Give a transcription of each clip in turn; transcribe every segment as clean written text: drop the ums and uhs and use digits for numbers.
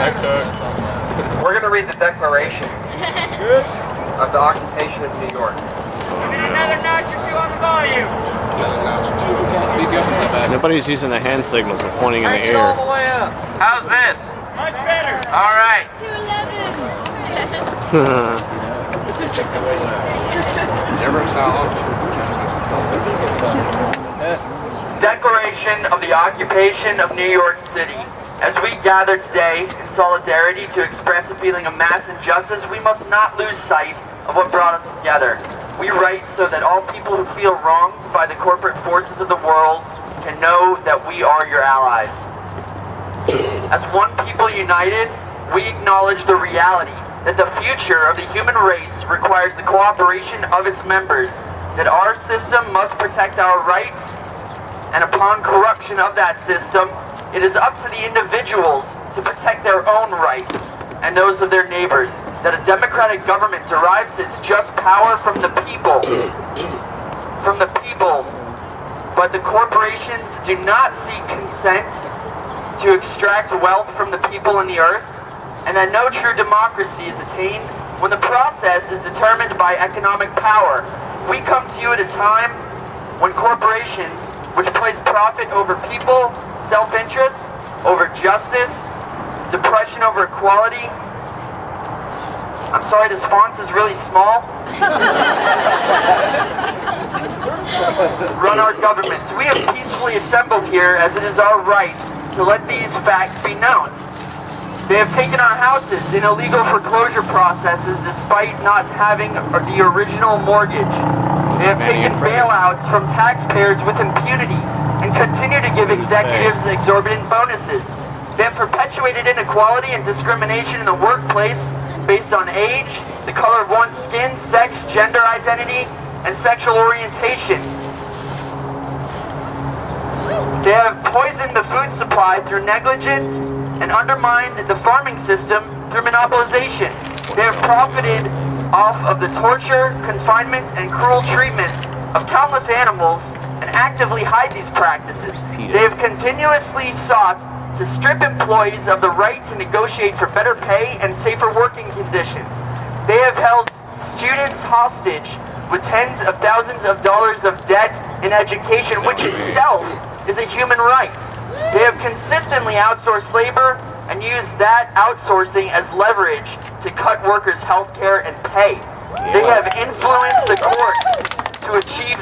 We're going to read the Declaration of the Occupation of New York. Another notch or two on the volume. Nobody's using the hand signals or pointing in the air. All the way up. How's this? Much better. All right. 211. Declaration of the Occupation of New York City. As we gather today in solidarity to express a feeling of mass injustice, we must not lose sight of what brought us together. We write so that all people who feel wronged by the corporate forces of the world can know that we are your allies. As one people united, we acknowledge the reality that the future of the human race requires the cooperation of its members, that our system must protect our rights, and upon corruption of that system, it is up to the individuals to protect their own rights and those of their neighbors, that a democratic government derives its just power from the people. But the corporations do not seek consent to extract wealth from the people and the earth, and that no true democracy is attained when the process is determined by economic power. We come to you at a time when corporations, which place profit over people, self-interest over justice, depression over equality. I'm sorry, this font is really small. Run our governments. We have peacefully assembled here as it is our right to let these facts be known. They have taken our houses in illegal foreclosure processes despite not having the original mortgage. They have taken bailouts from taxpayers with impunity and continue to give executives exorbitant bonuses. They have perpetuated inequality and discrimination in the workplace based on age, the color of one's skin, sex, gender identity, and sexual orientation. They have poisoned the food supply through negligence and undermined the farming system through monopolization. They have profited off of the torture, confinement, and cruel treatment of countless animals and actively hide these practices. They have continuously sought to strip employees of the right to negotiate for better pay and safer working conditions. They have held students hostage with tens of thousands of dollars of debt in education, which itself is a human right. They have consistently outsourced labor and used that outsourcing as leverage to cut workers' health care and pay. They have influenced the courts to achieve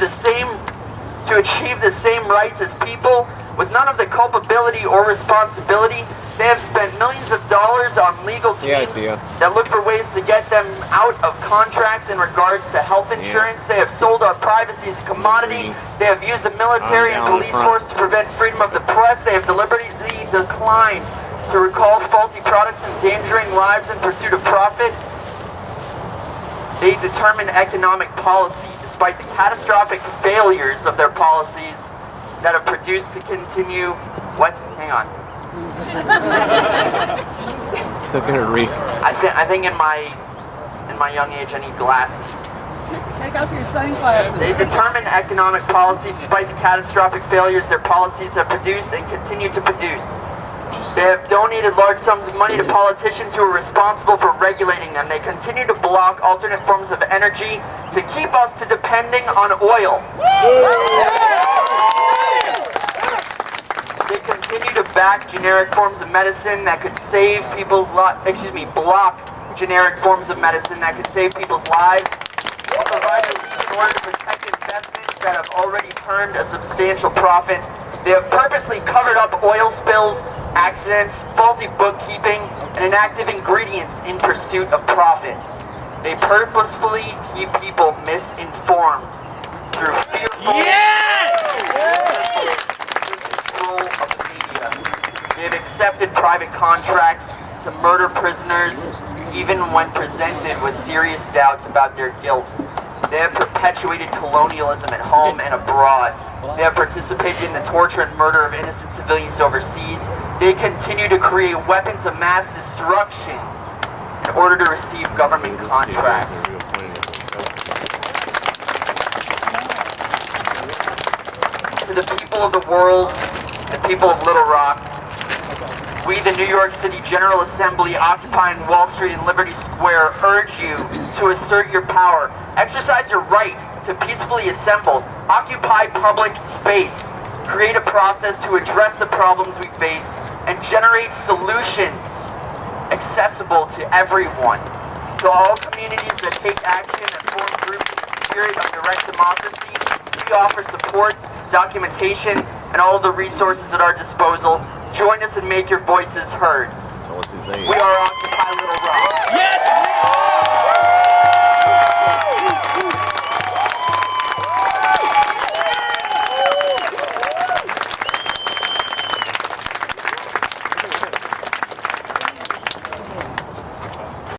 the same rights as people with none of the culpability or responsibility. They have spent millions of dollars on legal teams that look for ways to get them out of contracts in regards to health insurance. They have sold our privacy as a commodity. They have used the military and police force to prevent freedom of the press. They have deliberately declined to recall faulty products, endangering lives in pursuit of profit. They determine economic policy despite the catastrophic failures of their policies that have produced to continue. What? Hang on. Still gonna read. I think in my young age I need glasses. Take off your sunglasses. They determine economic policy despite the catastrophic failures their policies have produced and continue to produce. They have donated large sums of money to politicians who are responsible for regulating them. They continue to block alternate forms of energy to keep us to depending on oil. They continue to back generic forms of medicine that could save people's block generic forms of medicine that could save people's lives. They provide relief in order to protect investments that have already turned a substantial profit. They have purposely covered up oil spills, accidents, faulty bookkeeping, and inactive ingredients in pursuit of profit. They purposefully keep people misinformed through fearful control of the media. They have accepted private contracts to murder prisoners even when presented with serious doubts about their guilt. They have perpetuated colonialism at home and abroad. They have participated in the torture and murder of innocent civilians overseas. They continue to create weapons of mass destruction in order to receive government contracts. To the people of the world and people of Little Rock, We, the New York City General Assembly, occupying Wall Street and Liberty Square, urge you to assert your power. Exercise your right to peacefully assemble. Occupy public space. Create a process to address the problems we face and generate solutions accessible to everyone. To all communities that take action and form groups in the spirit of direct democracy, we offer support, documentation, and all of the resources at our disposal. Join us and make your voices heard. So what's his name? We are Occupy Little Rock.